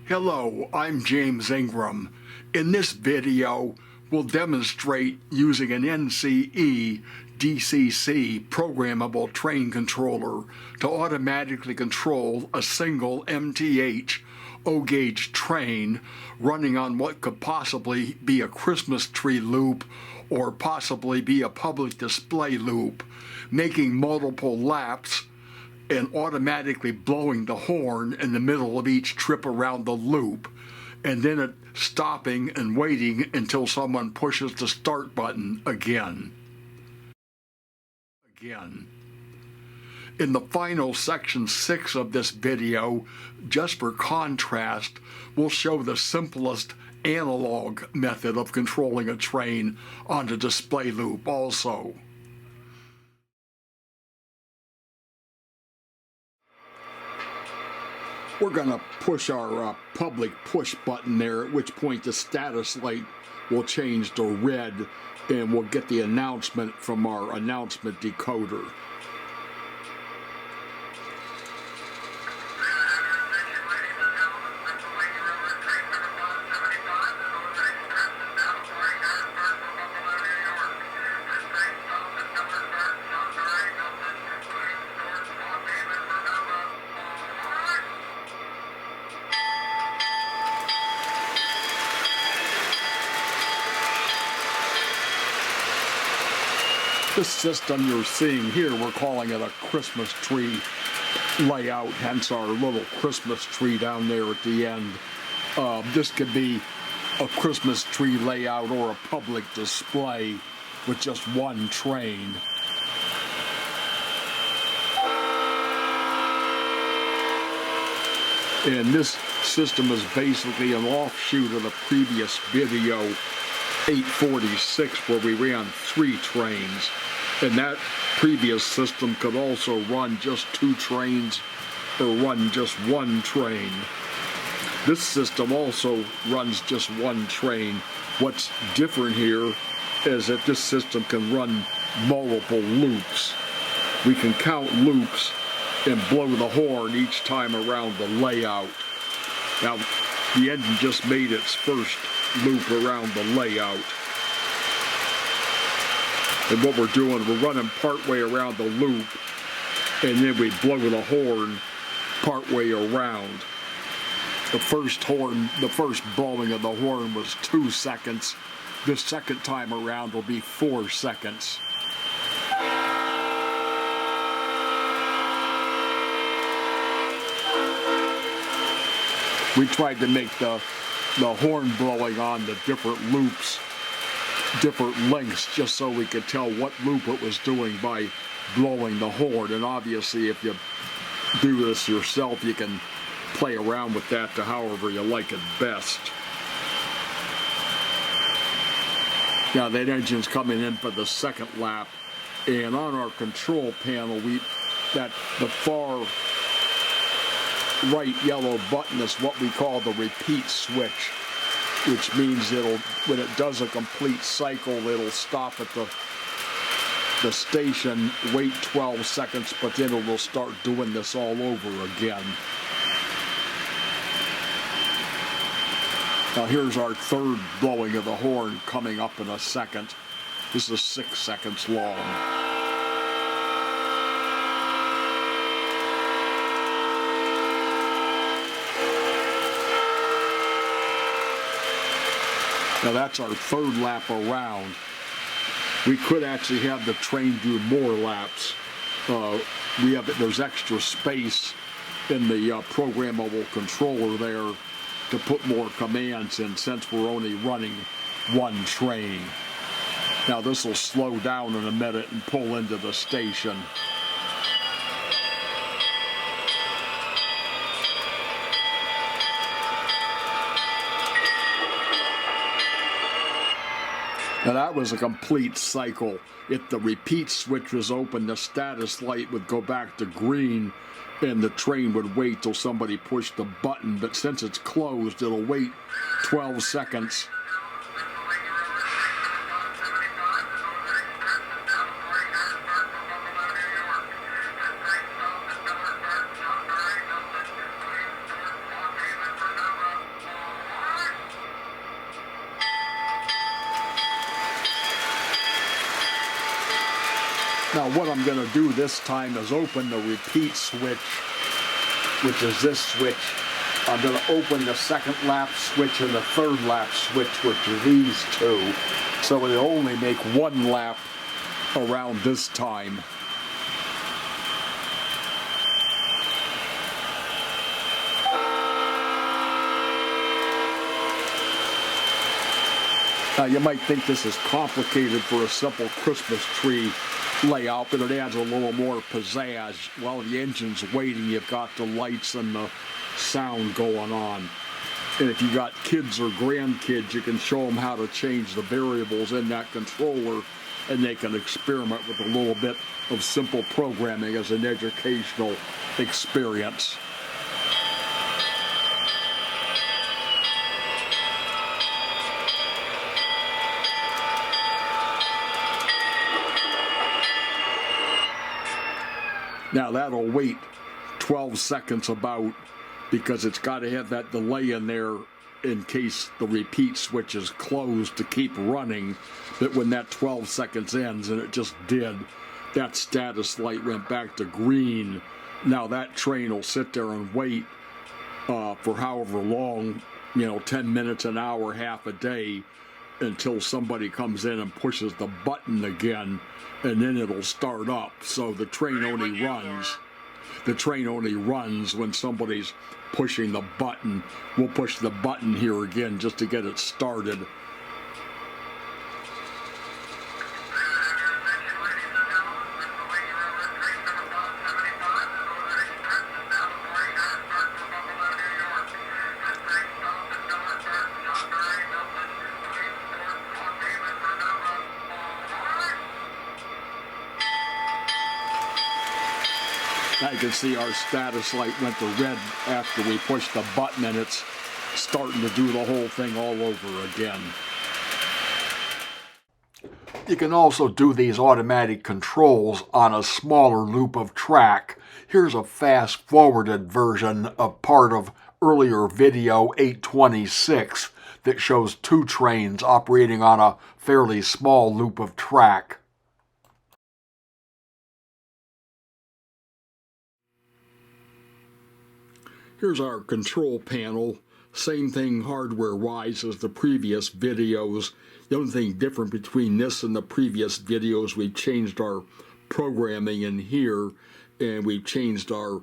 Hello, I'm James Ingram. In this video, we'll demonstrate using an NCE DCC programmable train controller to automatically control a single MTH O-gauge train running on what could possibly be a Christmas tree loop or possibly be a public display loop, making multiple laps and automatically blowing the horn in the middle of each trip around the loop, and then it stopping and waiting until someone pushes the start button again. In the final section 6 of this video, just for contrast, we'll show the simplest analog method of controlling a train on the display loop also. We're going to push our public push button there, at which point the status light will change to red and we'll get the announcement from our announcement decoder. This system you're seeing here, we're calling it a Christmas tree layout, hence our little Christmas tree down there at the end. This could be a Christmas tree layout or a public display with just one train. And this system is basically an offshoot of the previous video, 846, where we ran 3 trains. And that previous system could also run just 2 trains or run just 1 train. This system also runs just 1 train. What's different here is that this system can run multiple loops. We can count loops and blow the horn each time around the layout. Now, the engine just made its first loop around the layout. And what we're doing, we're running partway around the loop, and then we blow the horn partway around. The first blowing of the horn was 2 seconds. The second time around will be 4 seconds. We tried to make the horn blowing on the different loops different lengths just so we could tell what loop it was doing by blowing the horn. And obviously if you do this yourself, you can play around with that to however you like it best. Now that engine's coming in for the second lap, and on our control panel the far right yellow button is what we call the repeat switch, which means when it does a complete cycle, it'll stop at the station, wait 12 seconds, but then it will start doing this all over again. Now here's our third blowing of the horn coming up in a second. This is 6 seconds long. Now that's our third lap around. We could actually have the train do more laps. There's extra space in the programmable controller there to put more commands in since we're only running 1 train. Now this will slow down in a minute and pull into the station. Now that was a complete cycle. If the repeat switch was open, the status light would go back to green and the train would wait till somebody pushed the button. But since it's closed, it'll wait 12 seconds. Now what I'm going to do this time is open the repeat switch, which is this switch. I'm going to open the second lap switch and the third lap switch, which are these two. So it'll only make one lap around this time. Now you might think this is complicated for a simple Christmas tree layout, but it adds a little more pizzazz. While the engine's waiting, you've got the lights and the sound going on. And if you got kids or grandkids, you can show them how to change the variables in that controller, and they can experiment with a little bit of simple programming as an educational experience. Now that'll wait 12 seconds about, because it's got to have that delay in there in case the repeat switch is closed to keep running. But when that 12 seconds ends, and it just did, that status light went back to green. Now that train will sit there and wait for however long, 10 minutes, an hour, half a day, until somebody comes in and pushes the button again, and then it'll start up. So the train only runs when somebody's pushing the button. We'll push the button here again just to get it started. I can see our status light went to red after we pushed the button, and it's starting to do the whole thing all over again. You can also do these automatic controls on a smaller loop of track. Here's a fast-forwarded version of part of earlier video 826 that shows two trains operating on a fairly small loop of track. Here's our control panel. Same thing hardware-wise as the previous videos. The only thing different between this and the previous videos, we've changed our programming in here, and we've changed our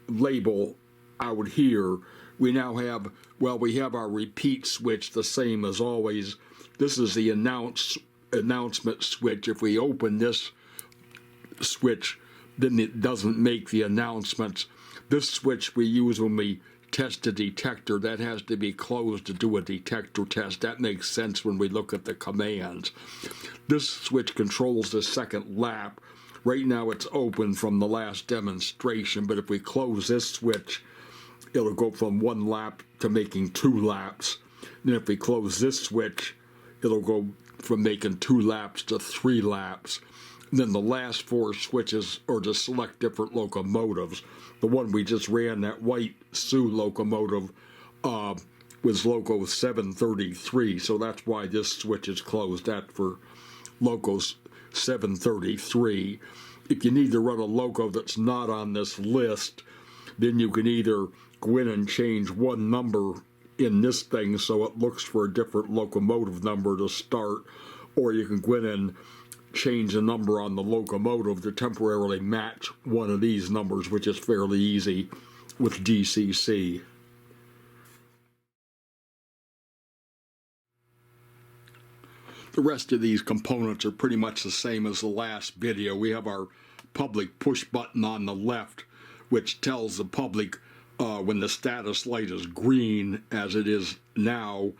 label out here. We now have, we have our repeat switch the same as always. This is the announcement switch. If we open this switch, then it doesn't make the announcements. This switch we use when we test a detector. That has to be closed to do a detector test. That makes sense when we look at the commands. This switch controls the second lap. Right now it's open from the last demonstration, but if we close this switch, it'll go from one lap to making 2 laps. Then if we close this switch, it'll go from making 2 laps to 3 laps. And then the last 4 switches are to select different locomotives. The one we just ran, that white Sioux locomotive, was Loco 733, so that's why this switch is closed. That for Loco 733. If you need to run a loco that's not on this list, then you can either go in and change one number in this thing so it looks for a different locomotive number to start, or you can go in and change a number on the locomotive to temporarily match one of these numbers, which is fairly easy with DCC. The rest of these components are pretty much the same as the last video. We have our public push button on the left, which tells the public when the status light is green, as it is now,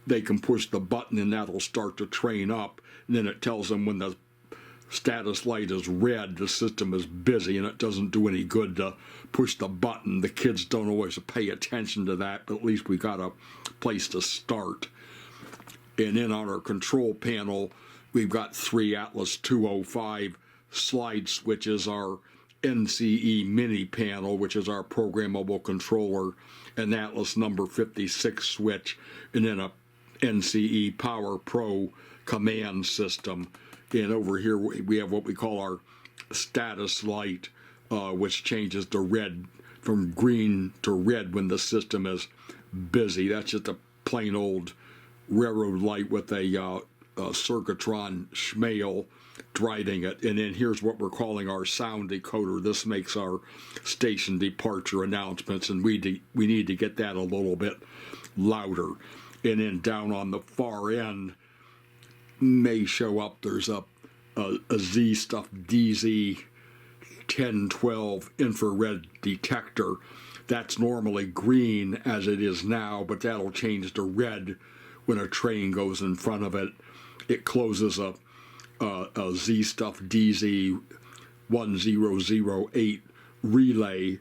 they can push the button and that'll start the train up. And then it tells them when the status light is red, the system is busy, and it doesn't do any good to push the button. The kids don't always pay attention to that, but at least we got a place to start. And then on our control panel, we've got 3 Atlas 205 slide switches, our NCE mini panel, which is our programmable controller, an Atlas number 56 switch, and then a NCE Power Pro command system. And over here we have what we call our status light, which changes to red, from green to red when the system is busy. That's just a plain old railroad light with a circuitron schmale driving it. And then here's what we're calling our sound decoder. This makes our station departure announcements, and we need to get that a little bit louder. And then down on the far end may show up, there's a Z stuff DZ 1012 infrared detector. That's normally green as it is now, but that'll change to red when a train goes in front of it. It closes a Z stuff DZ 1008 relay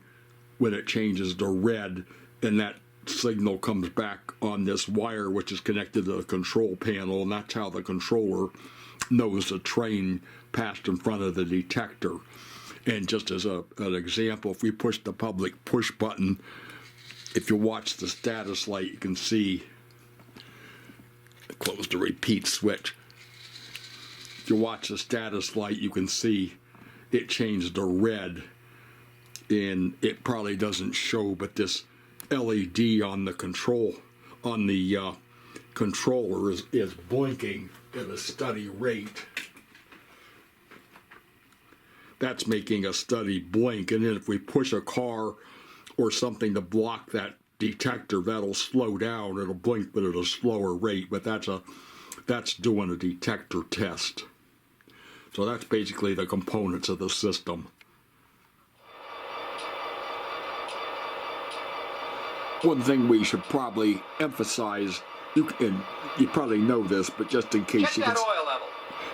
when it changes to red, and that signal comes back on this wire, which is connected to the control panel, and that's how the controller knows the train passed in front of the detector. And just as an example, if we push the public push button, if you watch the status light, you can see, close the repeat switch. If you watch the status light, you can see it changed to red, and it probably doesn't show, but this LED on the controller is blinking at a steady rate. That's making a steady blink, and then if we push a car or something to block that detector, that'll slow down. It'll blink, but at a slower rate. But that's doing a detector test. So that's basically the components of the system. One thing we should probably emphasize, you probably know this, but just in case,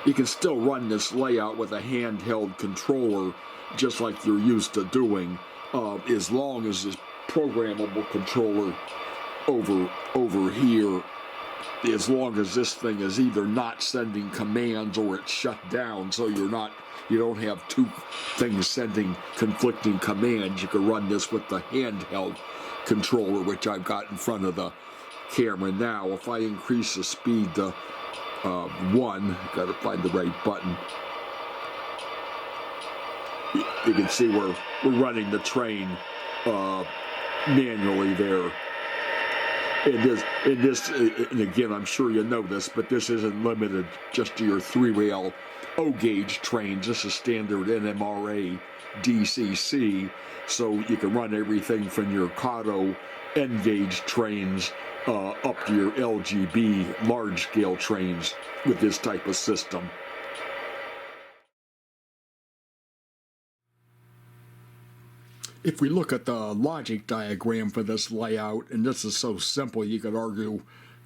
you can still run this layout with a handheld controller, just like you're used to doing, as long as this programmable controller over here, as long as this thing is either not sending commands or it's shut down, so you don't have two things sending conflicting commands. You can run this with the handheld controller, which I've got in front of the camera now. If I increase the speed to 1, got to find the right button. You can see we're running the train manually there. And again, I'm sure you know this, but this isn't limited just to your 3-rail O-gauge trains. This is standard NMRA DCC, so you can run everything from your Kato N-gauge trains up to your LGB large-scale trains with this type of system. If we look at the logic diagram for this layout, and this is so simple you could argue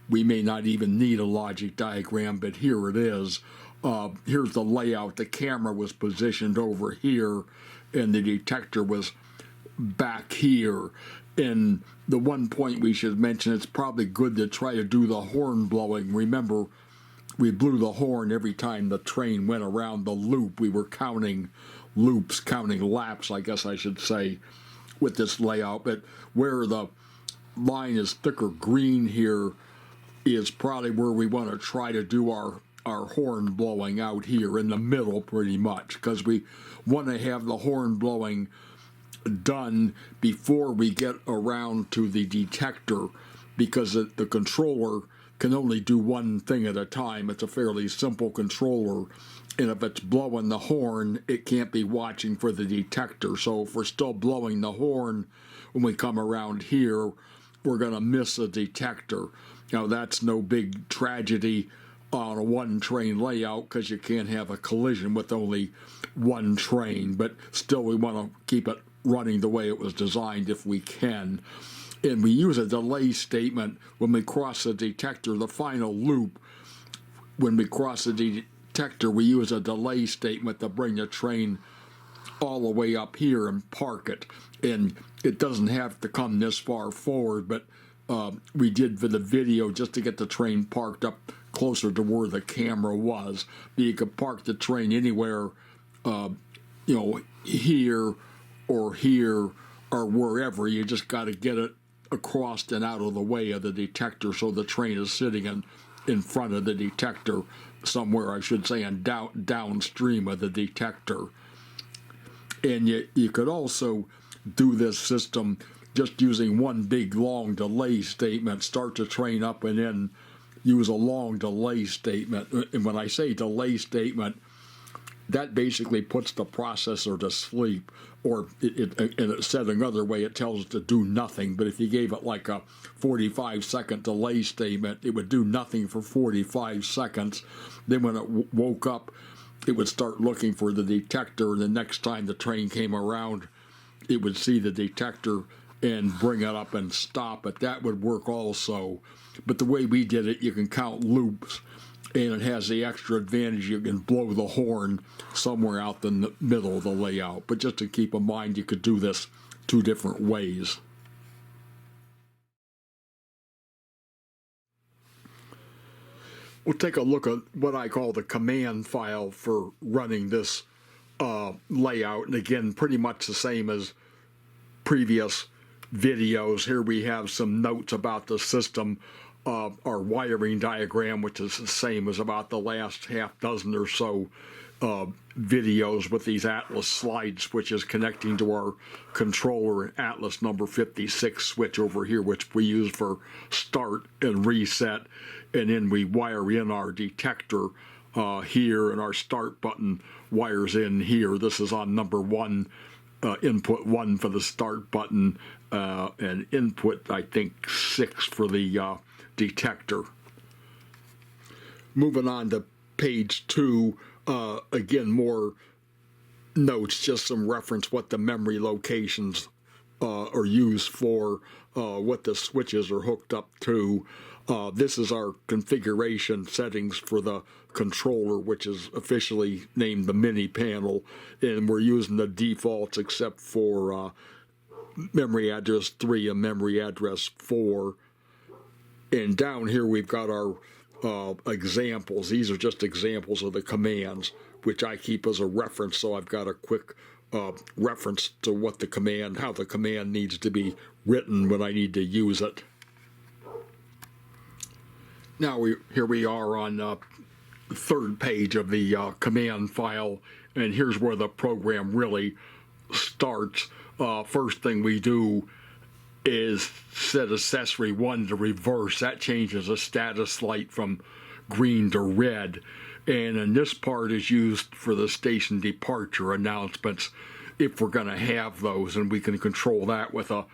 we may not even need a logic diagram, but here it is. Here's the layout. The camera was positioned over here, and the detector was back here. And the one point we should mention, it's probably good to try to do the horn blowing. Remember, we blew the horn every time the train went around the loop. We were counting loops, counting laps, I guess I should say, with this layout. But where the line is thicker green here is probably where we want to try to do our horn blowing out here in the middle pretty much, because we want to have the horn blowing done before we get around to the detector, because the controller can only do one thing at a time. It's a fairly simple controller, and if it's blowing the horn, it can't be watching for the detector. So if we're still blowing the horn when we come around here, we're going to miss a detector. Now, that's no big tragedy on a one-train layout, because you can't have a collision with only one train, but still we want to keep it running the way it was designed if we can. And we use a delay statement when we cross the detector, the final loop. When we cross the detector, we use a delay statement to bring the train all the way up here and park it. And it doesn't have to come this far forward, but we did for the video just to get the train parked up closer to where the camera was. But you could park the train anywhere, here or wherever. You just got to get it across and out of the way of the detector so the train is sitting in in front of the detector, somewhere I should say, and downstream of the detector. And you could also do this system just using one big long delay statement, start the train up and then use a long delay statement. And when I say delay statement, that basically puts the processor to sleep, or it said another way, it tells it to do nothing. But if you gave it like a 45-second delay statement, it would do nothing for 45 seconds. Then when it woke up, it would start looking for the detector, and the next time the train came around, it would see the detector and bring it up and stop it. That would work also. But the way we did it, you can count loops, and it has the extra advantage you can blow the horn somewhere out in the middle of the layout. But just to keep in mind, you could do this two different ways. We'll take a look at what I call the command file for running this layout. And again, pretty much the same as previous videos. Here we have some notes about the system, our wiring diagram, which is the same as about the last half dozen or so videos with these Atlas slide switches connecting to our controller Atlas number 56 switch over here, which we use for start and reset. And then we wire in our detector here, and our start button wires in here. This is on number 1, input 1 for the start button, and input, I think, 6 for the detector. Moving on to page 2, again, more notes, just some reference what the memory locations are used for, what the switches are hooked up to. This is our configuration settings for the controller, which is officially named the mini panel, and we're using the defaults except for memory address 3 and memory address 4. And down here we've got our examples. These are just examples of the commands, which I keep as a reference, so I've got a quick reference to what the command, how the command needs to be written when I need to use it. Now here we are on the third page of the command file, and here's where the program really starts. First thing we do is set accessory 1 to reverse. That changes the status light from green to red. And then this part is used for the station departure announcements, if we're going to have those, and we can control that with a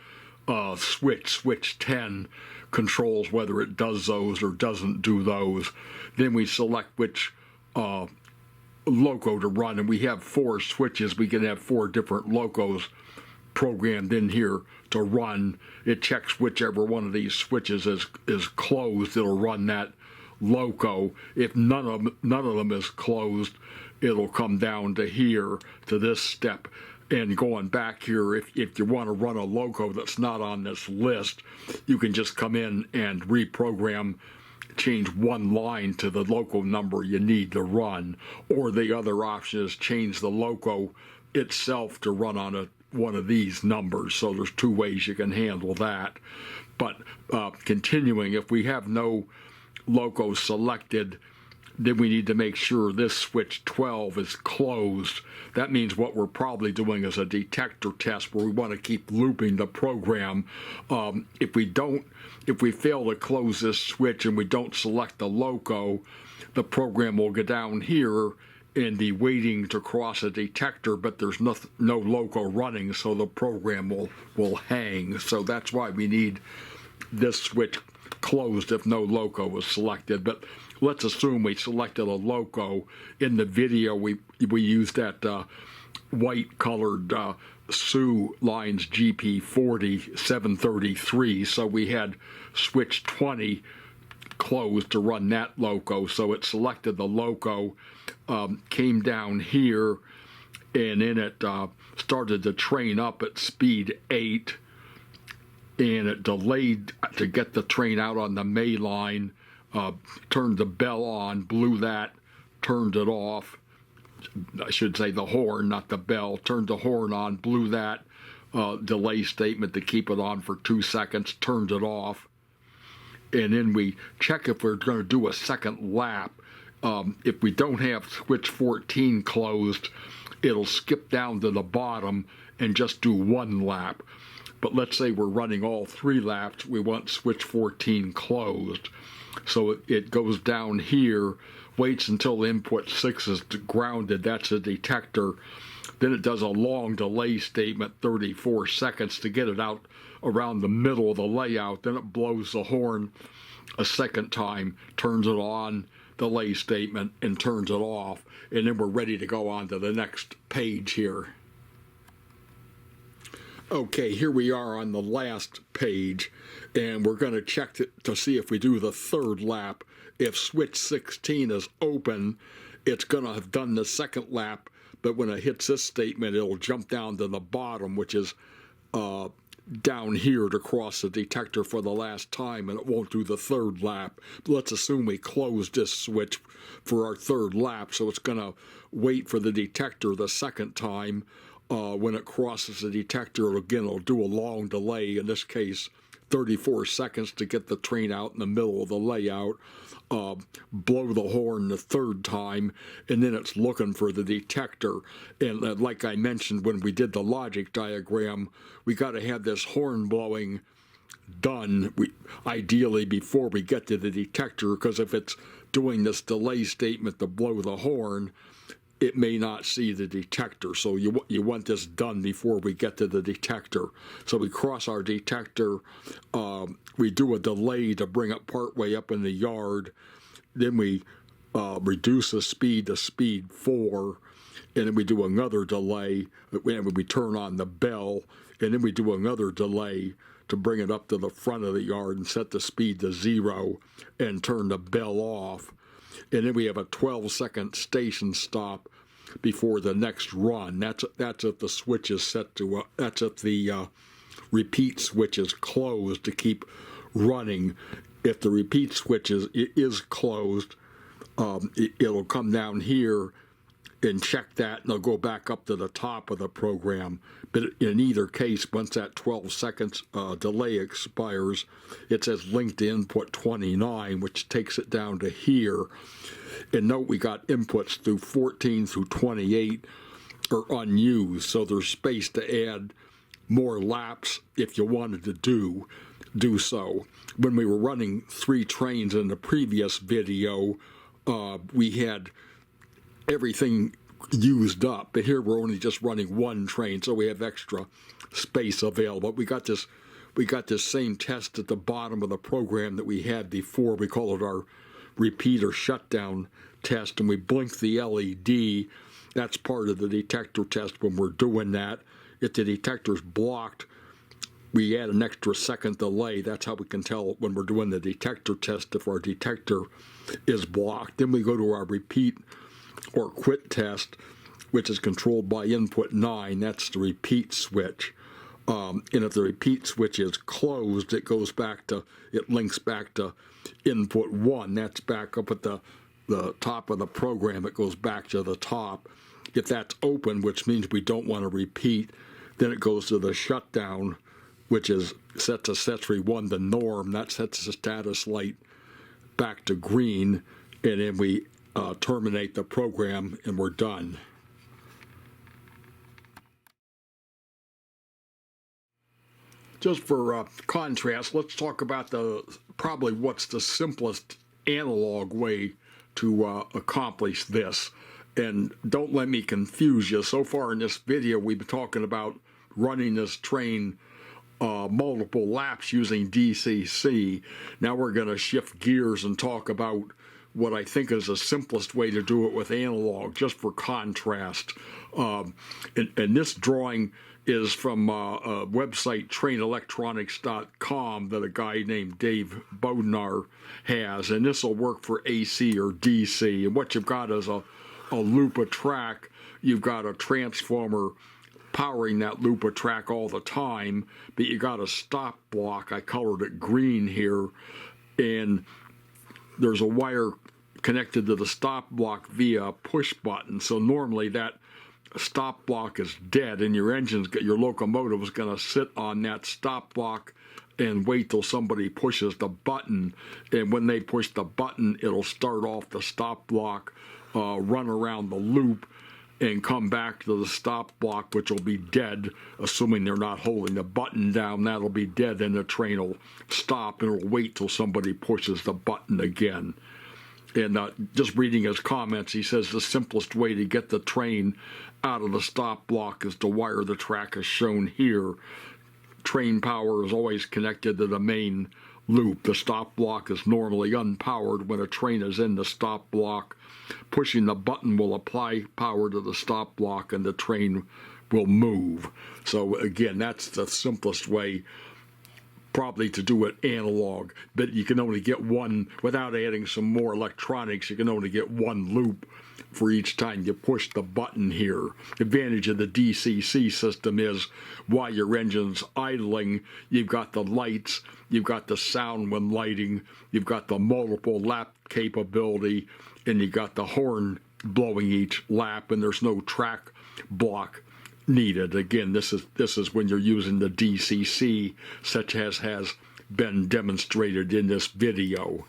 switch 10 controls whether it does those or doesn't do those. Then we select which loco to run, and we have 4 switches. We can have 4 different locos programmed in here to run. It checks whichever one of these switches is closed, it'll run that loco. If none of them is closed, it'll come down to here to this step. And going back here, if you want to run a loco that's not on this list, you can just come in and reprogram, change one line to the loco number you need to run. Or the other option is change the loco itself to run on one of these numbers. So there's 2 ways you can handle that. But continuing, if we have no loco selected, then we need to make sure this switch 12 is closed. That means what we're probably doing is a detector test where we want to keep looping the program. If we fail to close this switch and we don't select the loco, the program will go down here and be waiting to cross a detector, but there's no loco running, so the program will hang. So that's why we need this switch closed if no loco was selected. But let's assume we selected a loco. In the video, we used that white colored SU lines GP40 733, so we had switch 20 closed to run that loco. So it selected the loco, came down here, and then it started the train up at speed 8, and it delayed to get the train out on the May line, turned the bell on, blew that, turned it off. I should say the horn, not the bell. Turned the horn on, blew that delay statement to keep it on for 2 seconds, turned it off. and then we check if we're going to do a second lap. If we don't have switch 14 closed, it'll skip down to the bottom and just do one lap. But let's say we're running all 3 laps, we want switch 14 closed. So it goes down here, waits until input 6 is grounded, that's a detector. Then it does a long delay statement, 34 seconds, to get it out around the middle of the layout. Then it blows the horn a second time, turns it on, delay statement, and turns it off. And then we're ready to go on to the next page here. Okay, here we are on the last page, and we're going to check to see if we do the 3rd lap. If switch 16 is open, it's going to have done the 2nd lap, but when it hits this statement, it'll jump down to the bottom, which is down here to cross the detector for the last time, and it won't do the 3rd lap. Let's assume we closed this switch for our 3rd lap, so it's going to wait for the detector the 2nd time. When it crosses the detector, again, it'll do a long delay, in this case 34 seconds, to get the train out in the middle of the layout, blow the horn the 3rd time, and then it's looking for the detector. And like I mentioned when we did the logic diagram, we got to have this horn blowing done, ideally before we get to the detector, because if it's doing this delay statement to blow the horn, it may not see the detector. So you want this done before we get to the detector. So we cross our detector, we do a delay to bring it partway up in the yard, then we reduce the speed to speed 4, and then we do another delay, and we turn on the bell, and then we do another delay to bring it up to the front of the yard and set the speed to 0 and turn the bell off. And then we have a 12-second station stop before the next run. That's if the switch is set to, that's if the repeat switch is closed to keep running. If the repeat switch is closed, it'll come down here and check that, and they'll go back up to the top of the program. But in either case, once that 12 seconds delay expires, it says linked to input 29, which takes it down to here. And note we got inputs through 14 through 28 are unused, so there's space to add more laps if you wanted to do so. When we were running 3 trains in the previous video, we had everything used up, but here we're only just running 1 train, so we have extra space available. We got this same test at the bottom of the program that we had before. We call it our repeat or shutdown test, and we blink the LED. That's part of the detector test when we're doing that. If the detector's blocked, we add an extra second delay. That's how we can tell when we're doing the detector test if our detector is blocked. Then we go to our repeat or quit test, which is controlled by input 9. That's the repeat switch. And if the repeat switch is closed, it links back to input 1. That's back up at the top of the program. It goes back to the top. If that's open, which means we don't want to repeat, then it goes to the shutdown, which is sets a set-free 1 to norm. That sets the status light back to green, and then we terminate the program, and we're done. Just for contrast, let's talk about probably what's the simplest analog way to accomplish this. And don't let me confuse you. So far in this video, we've been talking about running this train multiple laps using DCC. Now we're going to shift gears and talk about what I think is the simplest way to do it with analog, just for contrast. And this drawing is from a website, trainelectronics.com, that a guy named Dave Bodnar has, and this will work for AC or DC. And what you've got is a loop of track. You've got a transformer powering that loop of track all the time, but you got a stop block. I colored it green here, and there's a wire connected to the stop block via a push button. So normally that stop block is dead, and your locomotive is going to sit on that stop block and wait till somebody pushes the button. And when they push the button, it'll start off the stop block, run around the loop, and come back to the stop block, which will be dead, assuming they're not holding the button down. That'll be dead, and the train will stop, and it'll wait till somebody pushes the button again. And just reading his comments, he says the simplest way to get the train out of the stop block is to wire the track as shown here. Train power is always connected to the main loop. The stop block is normally unpowered when a train is in the stop block. Pushing the button will apply power to the stop block and the train will move. So again, that's the simplest way probably to do it analog, but you can only get one without adding some more electronics. You can only get one loop for each time you push the button here. The advantage of the DCC system is while your engine's idling, you've got the lights, you've got the sound when lighting, you've got the multiple lap capability, and you've got the horn blowing each lap, and there's no track block needed. Again, this is when you're using the DCC, such as has been demonstrated in this video.